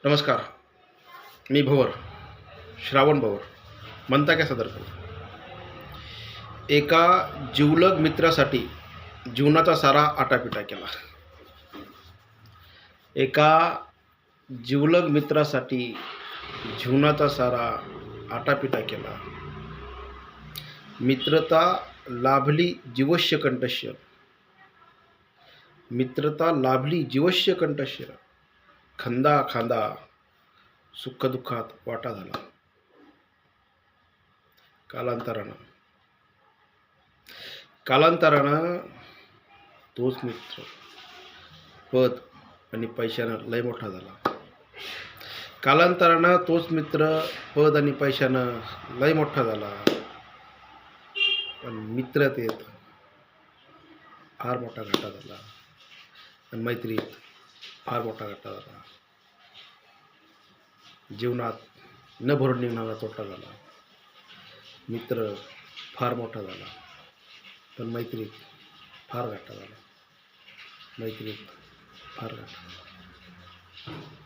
नमस्कार. मी भवर, श्रावण भवर. म्हणता काय सदर करू. एका जिवलग मित्रासाठी जीवनाचा सारा आटापिटा केला. एका जिवलग मित्रासाठी जीवनाचा सारा आटापिटा केला. मित्रता लाभली जीवश्य कंठस्य. मित्रता लाभली जीवश्य कंठस्य. खांदा खांदा सुखदुःखात वाटा झाला. कालांतरानं तोच मित्र पद आणि पैशानं लय मोठा झाला. कालांतरानं तोच मित्र पद आणि पैशानं लय मोठा झाला. पण मित्रतेत फार मोठा घाटा झाला आणि मैत्रीत फार मोठा घाटा झाला. जीवनात न भरून निघणारा तोटा झाला. मित्र फार मोठा झाला पण मैत्रीत फार घाटा झाला. मैत्रीत फार घाटा झाला.